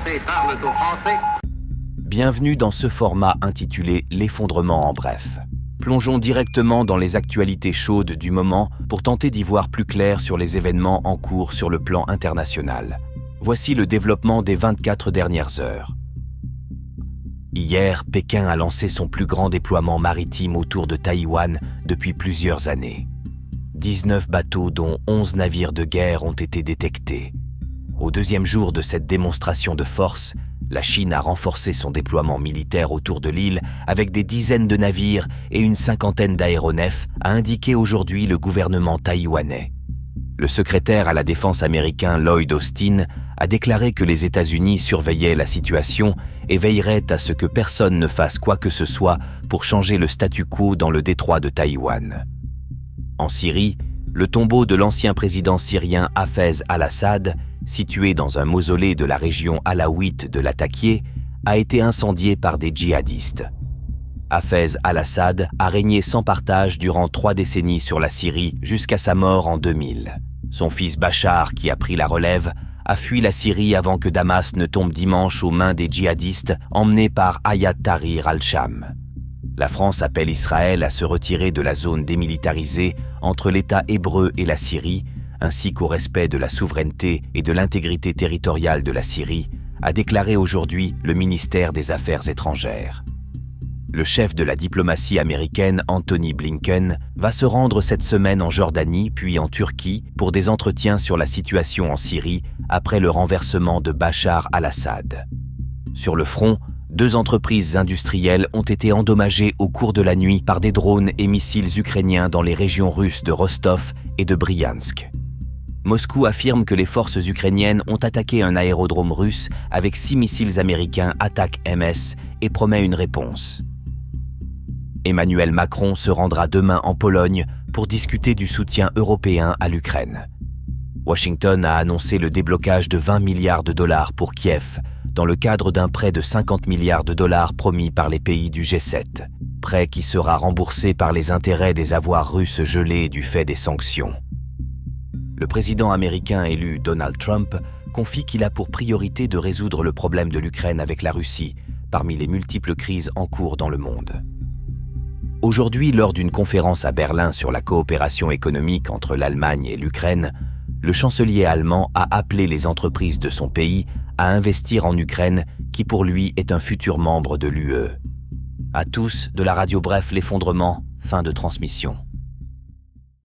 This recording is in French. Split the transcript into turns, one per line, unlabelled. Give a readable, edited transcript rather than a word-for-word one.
Français parlent aux Français.
Bienvenue dans ce format intitulé « L'effondrement en bref ». Plongeons directement dans les actualités chaudes du moment pour tenter d'y voir plus clair sur les événements en cours sur le plan international. Voici le développement des 24 dernières heures. Hier, Pékin a lancé son plus grand déploiement maritime autour de Taïwan depuis plusieurs années. 19 bateaux dont 11 navires de guerre ont été détectés. Au deuxième jour de cette démonstration de force, la Chine a renforcé son déploiement militaire autour de l'île avec des dizaines de navires et une cinquantaine d'aéronefs, a indiqué aujourd'hui le gouvernement taïwanais. Le secrétaire à la défense américain Lloyd Austin a déclaré que les États-Unis surveillaient la situation et veilleraient à ce que personne ne fasse quoi que ce soit pour changer le statu quo dans le détroit de Taïwan. En Syrie, le tombeau de l'ancien président syrien Hafez al-Assad, situé dans un mausolée de la région alaouite de Latakia, a été incendié par des djihadistes. Hafez al-Assad a régné sans partage durant 3 décennies sur la Syrie jusqu'à sa mort en 2000. Son fils Bachar, qui a pris la relève, a fui la Syrie avant que Damas ne tombe dimanche aux mains des djihadistes emmenés par Hayat Tahrir al-Sham. La France appelle Israël à se retirer de la zone démilitarisée entre l'État hébreu et la Syrie, ainsi qu'au respect de la souveraineté et de l'intégrité territoriale de la Syrie, a déclaré aujourd'hui le ministère des Affaires étrangères. Le chef de la diplomatie américaine, Antony Blinken, va se rendre cette semaine en Jordanie puis en Turquie pour des entretiens sur la situation en Syrie après le renversement de Bachar al-Assad. Sur le front, 2 entreprises industrielles ont été endommagées au cours de la nuit par des drones et missiles ukrainiens dans les régions russes de Rostov et de Bryansk. Moscou affirme que les forces ukrainiennes ont attaqué un aérodrome russe avec 6 missiles américains Attack-MS et promet une réponse. Emmanuel Macron se rendra demain en Pologne pour discuter du soutien européen à l'Ukraine. Washington a annoncé le déblocage de 20 milliards de dollars pour Kiev, dans le cadre d'un prêt de 50 milliards de dollars promis par les pays du G7, prêt qui sera remboursé par les intérêts des avoirs russes gelés du fait des sanctions. Le président américain élu Donald Trump confie qu'il a pour priorité de résoudre le problème de l'Ukraine avec la Russie, parmi les multiples crises en cours dans le monde. Aujourd'hui, lors d'une conférence à Berlin sur la coopération économique entre l'Allemagne et l'Ukraine, le chancelier allemand a appelé les entreprises de son pays à investir en Ukraine, qui pour lui est un futur membre de l'UE. À tous, de la radio Bref, l'effondrement, fin de transmission.